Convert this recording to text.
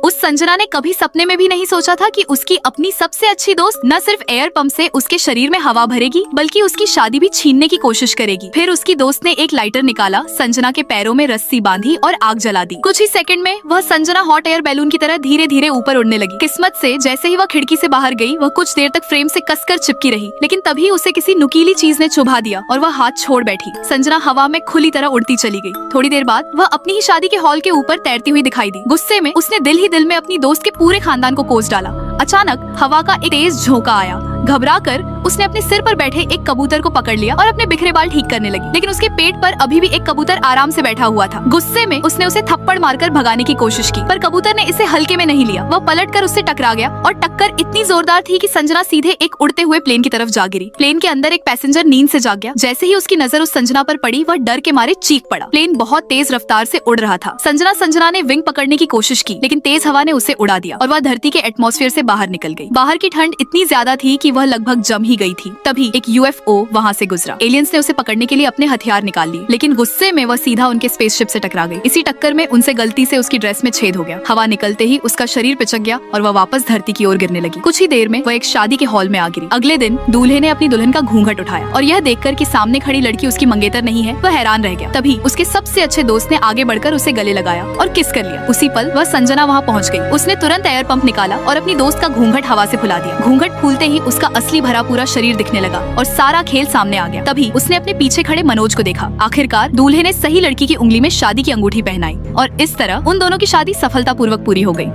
उस संजना ने कभी सपने में भी नहीं सोचा था कि उसकी अपनी सबसे अच्छी दोस्त न सिर्फ एयर पंप से उसके शरीर में हवा भरेगी बल्कि उसकी शादी भी छीनने की कोशिश करेगी। फिर उसकी दोस्त ने एक लाइटर निकाला, संजना के पैरों में रस्सी बांधी और आग जला दी। कुछ ही सेकंड में वह संजना हॉट एयर बैलून की तरह धीरे धीरे ऊपर उड़ने लगी। किस्मत से जैसे ही वह खिड़की से बाहर गई, वह कुछ देर तक फ्रेम से कसकर चिपकी रही, लेकिन तभी उसे किसी नुकीली चीज ने चुभा दिया और वह हाथ छोड़ बैठी। संजना हवा में खुली तरह उड़ती चली गई। थोड़ी देर बाद वह अपनी ही शादी के हॉल के ऊपर तैरती हुई दिखाई दी। गुस्से में उसने दिल ही दिल में अपनी दोस्त के पूरे खानदान को कोस डाला। अचानक हवा का एक तेज झोंका आया। घबराकर उसने अपने सिर पर बैठे एक कबूतर को पकड़ लिया और अपने बिखरे बाल ठीक करने लगी, लेकिन उसके पेट पर अभी भी एक कबूतर आराम से बैठा हुआ था। गुस्से में उसने उसे थप्पड़ मारकर भगाने की कोशिश की, पर कबूतर ने इसे हल्के में नहीं लिया। वह पलटकर उससे टकरा गया और टक्कर इतनी जोरदार थी कि संजना सीधे एक उड़ते हुए प्लेन की तरफ जा गिरी। प्लेन के अंदर एक पैसेंजर नींद से जाग गया। जैसे ही उसकी नजर उस संजना पर पड़ी, वह डर के मारे चीख पड़ा। प्लेन बहुत तेज रफ्तार से उड़ रहा था। संजना ने विंग पकड़ने की कोशिश की, लेकिन तेज हवा ने उसे उड़ा दिया और वह धरती के एटमॉस्फेयर से बाहर निकल गई। बाहर की ठंड इतनी ज्यादा थी कि वह लगभग जम ही गई थी। तभी एक यूएफओ वहाँ से गुजरा। एलियंस ने उसे पकड़ने के लिए अपने हथियार निकाल लिए, लेकिन गुस्से में वह सीधा उनके स्पेसशिप से टकरा गई। इसी टक्कर में उनसे गलती से उसकी ड्रेस में छेद हो गया। हवा निकलते ही उसका शरीर पिचक गया और वह वापस धरती की ओर गिरने लगी। कुछ ही देर में वह एक शादी के हॉल में आ गिरी। अगले दिन दूल्हे ने अपनी दुल्हन का घूंघट उठाया और यह देखकर कि सामने खड़ी लड़की उसकी मंगेतर नहीं है, वह हैरान रह गया। तभी उसके सबसे अच्छे दोस्त ने आगे बढ़कर उसे गले लगाया और किस कर लिया। उसी पल वह संजना वहाँ पहुँच गई। उसने तुरंत एयर पंप निकाला और अपनी दोस्त का घूंघट हवा से फुला दिया। घूंघट फूलते ही उसका असली भरा पूरा शरीर दिखने लगा और सारा खेल सामने आ गया। तभी उसने अपने पीछे खड़े मनोज को देखा। आखिरकार दूल्हे ने सही लड़की की उंगली में शादी की अंगूठी पहनाई और इस तरह उन दोनों की शादी सफलतापूर्वक पूरी हो गई।